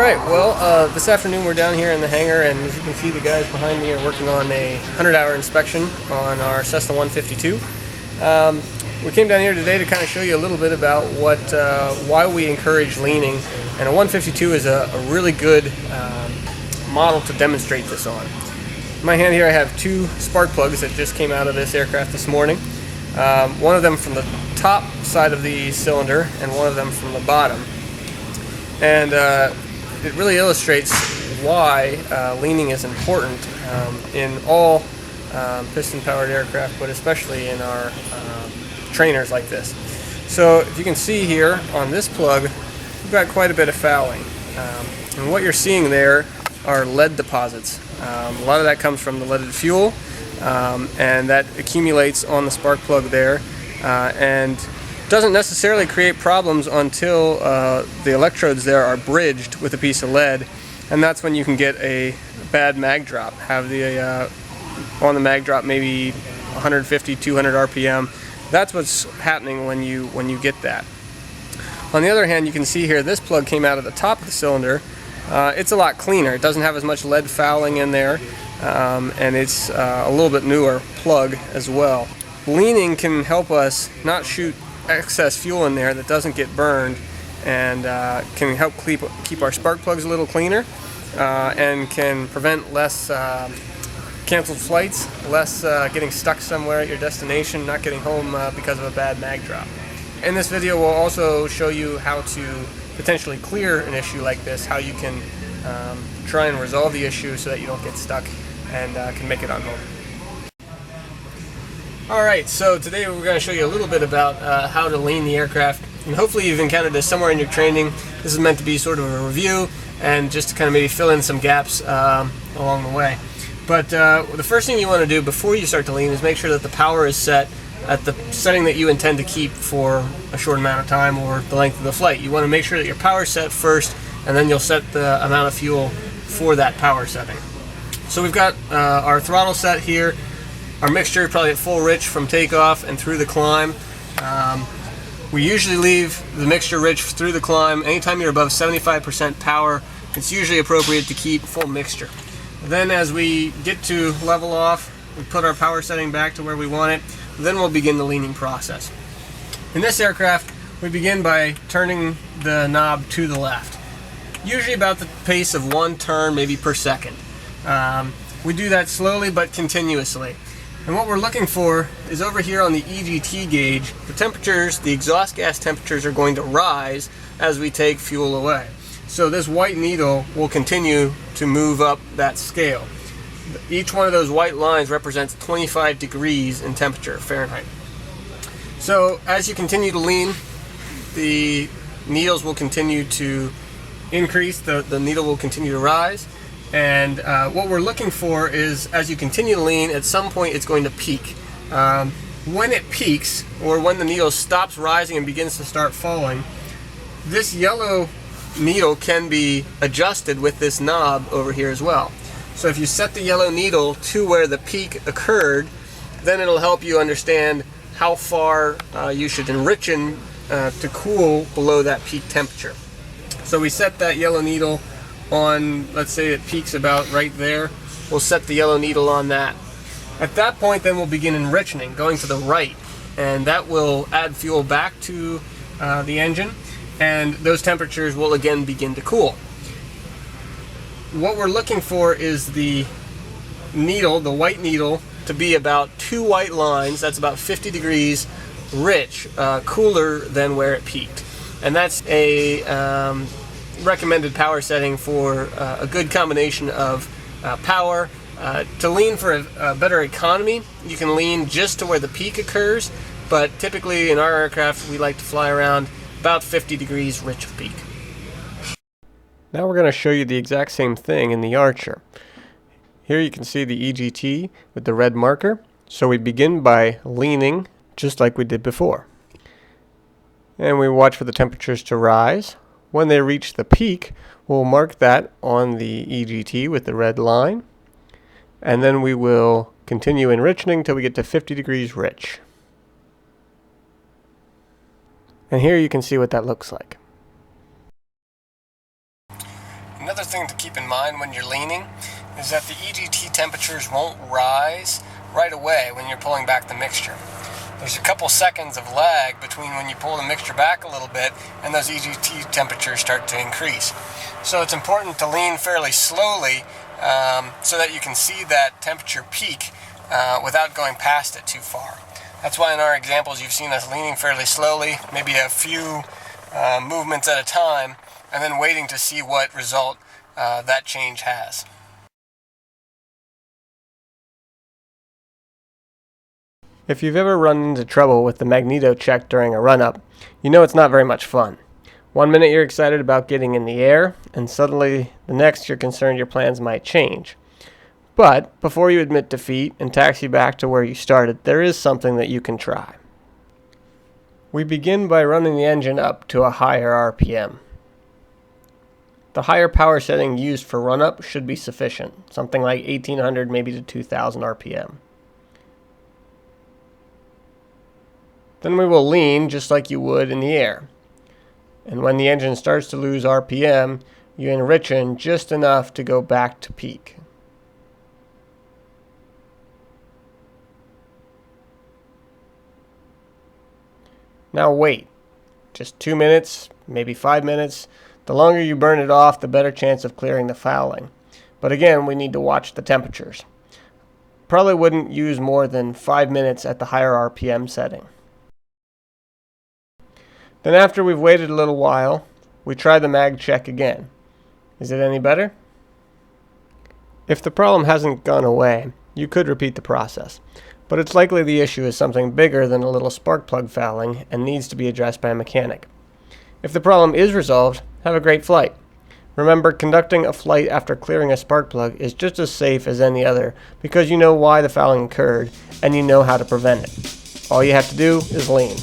Alright, well, this afternoon we're down here in the hangar, and as you can see, the guys behind me are working on a 100-hour inspection on our Cessna 152. We came down here today to kind of show you a little bit about why we encourage leaning, and a 152 is a really good model to demonstrate this on. In my hand here I have two spark plugs that just came out of this aircraft this morning. One of them from the top side of the cylinder and one of them from the bottom. And it really illustrates why leaning is important in all piston-powered aircraft, but especially in our trainers like this. So if you can see here on this plug, we've got quite a bit of fouling. And what you're seeing there are lead deposits. A lot of that comes from the leaded fuel, and that accumulates on the spark plug there, and doesn't necessarily create problems until the electrodes there are bridged with a piece of lead, and that's when you can get a bad mag drop. Have the on the mag drop maybe 150, 200 RPM. That's what's happening when you get that. On the other hand, you can see here this plug came out of the top of the cylinder. It's a lot cleaner. It doesn't have as much lead fouling in there, and it's a little bit newer plug as well. Leaning can help us not shoot excess fuel in there that doesn't get burned, and can help keep our spark plugs a little cleaner, and can prevent less canceled flights, less getting stuck somewhere at your destination, not getting home because of a bad mag drop. In this video we'll also show you how to potentially clear an issue like this, how you can try and resolve the issue so that you don't get stuck and can make it on home. Alright, so today we're going to show you a little bit about how to lean the aircraft, and hopefully you've encountered this somewhere in your training. This is meant to be sort of a review and just to kind of maybe fill in some gaps along the way. But the first thing you want to do before you start to lean is make sure that the power is set at the setting that you intend to keep for a short amount of time or the length of the flight. You want to make sure that your power is set first, and then you'll set the amount of fuel for that power setting. So we've got our throttle set here. Our mixture probably at full rich from takeoff and through the climb. We usually leave the mixture rich through the climb. Anytime you're above 75% power, it's usually appropriate to keep full mixture. Then as we get to level off, we put our power setting back to where we want it. Then we'll begin the leaning process. In this aircraft, we begin by turning the knob to the left, usually about the pace of one turn maybe per second. We do that slowly but continuously. And what we're looking for is over here on the EGT gauge, the temperatures, the exhaust gas temperatures are going to rise as we take fuel away. So this white needle will continue to move up that scale. Each one of those white lines represents 25 degrees in temperature, Fahrenheit. So as you continue to lean, the needles will continue to increase, the needle will continue to rise. And what we're looking for is, as you continue to lean, at some point it's going to peak. When it peaks, or when the needle stops rising and begins to start falling, this yellow needle can be adjusted with this knob over here as well. So if you set the yellow needle to where the peak occurred, then it'll help you understand how far you should enrichen to cool below that peak temperature. So we set that yellow needle on, let's say it peaks about right there. We'll set the yellow needle on that. At that point then we'll begin enrichening, going to the right, and that will add fuel back to the engine, and those temperatures will again begin to cool. What we're looking for is the needle, the white needle, to be about two white lines, that's about 50 degrees rich, cooler than where it peaked. And that's a recommended power setting for a good combination of power. To lean for a better economy, you can lean just to where the peak occurs, but typically in our aircraft we like to fly around about 50 degrees rich of peak. Now we're going to show you the exact same thing in the Archer. Here you can see the EGT with the red marker. So we begin by leaning just like we did before. And we watch for the temperatures to rise. When they reach the peak, we'll mark that on the EGT with the red line. And then we will continue enrichening till we get to 50 degrees rich. And here you can see what that looks like. Another thing to keep in mind when you're leaning is that the EGT temperatures won't rise right away when you're pulling back the mixture. There's a couple seconds of lag between when you pull the mixture back a little bit and those EGT temperatures start to increase. So it's important to lean fairly slowly so that you can see that temperature peak without going past it too far. That's why in our examples you've seen us leaning fairly slowly, maybe a few movements at a time, and then waiting to see what result that change has. If you've ever run into trouble with the magneto check during a run-up, you know it's not very much fun. 1 minute you're excited about getting in the air, and suddenly the next you're concerned your plans might change. But before you admit defeat and taxi back to where you started, there is something that you can try. We begin by running the engine up to a higher RPM. The higher power setting used for run-up should be sufficient, something like 1800 maybe to 2000 RPM. Then we will lean just like you would in the air. And when the engine starts to lose RPM, you enrichen just enough to go back to peak. Now wait. Just 2 minutes, maybe 5 minutes. The longer you burn it off, the better chance of clearing the fouling. But again, we need to watch the temperatures. Probably wouldn't use more than 5 minutes at the higher RPM setting. Then after we've waited a little while, we try the mag check again. Is it any better? If the problem hasn't gone away, you could repeat the process, but it's likely the issue is something bigger than a little spark plug fouling and needs to be addressed by a mechanic. If the problem is resolved, have a great flight. Remember, conducting a flight after clearing a spark plug is just as safe as any other because you know why the fouling occurred and you know how to prevent it. All you have to do is lean.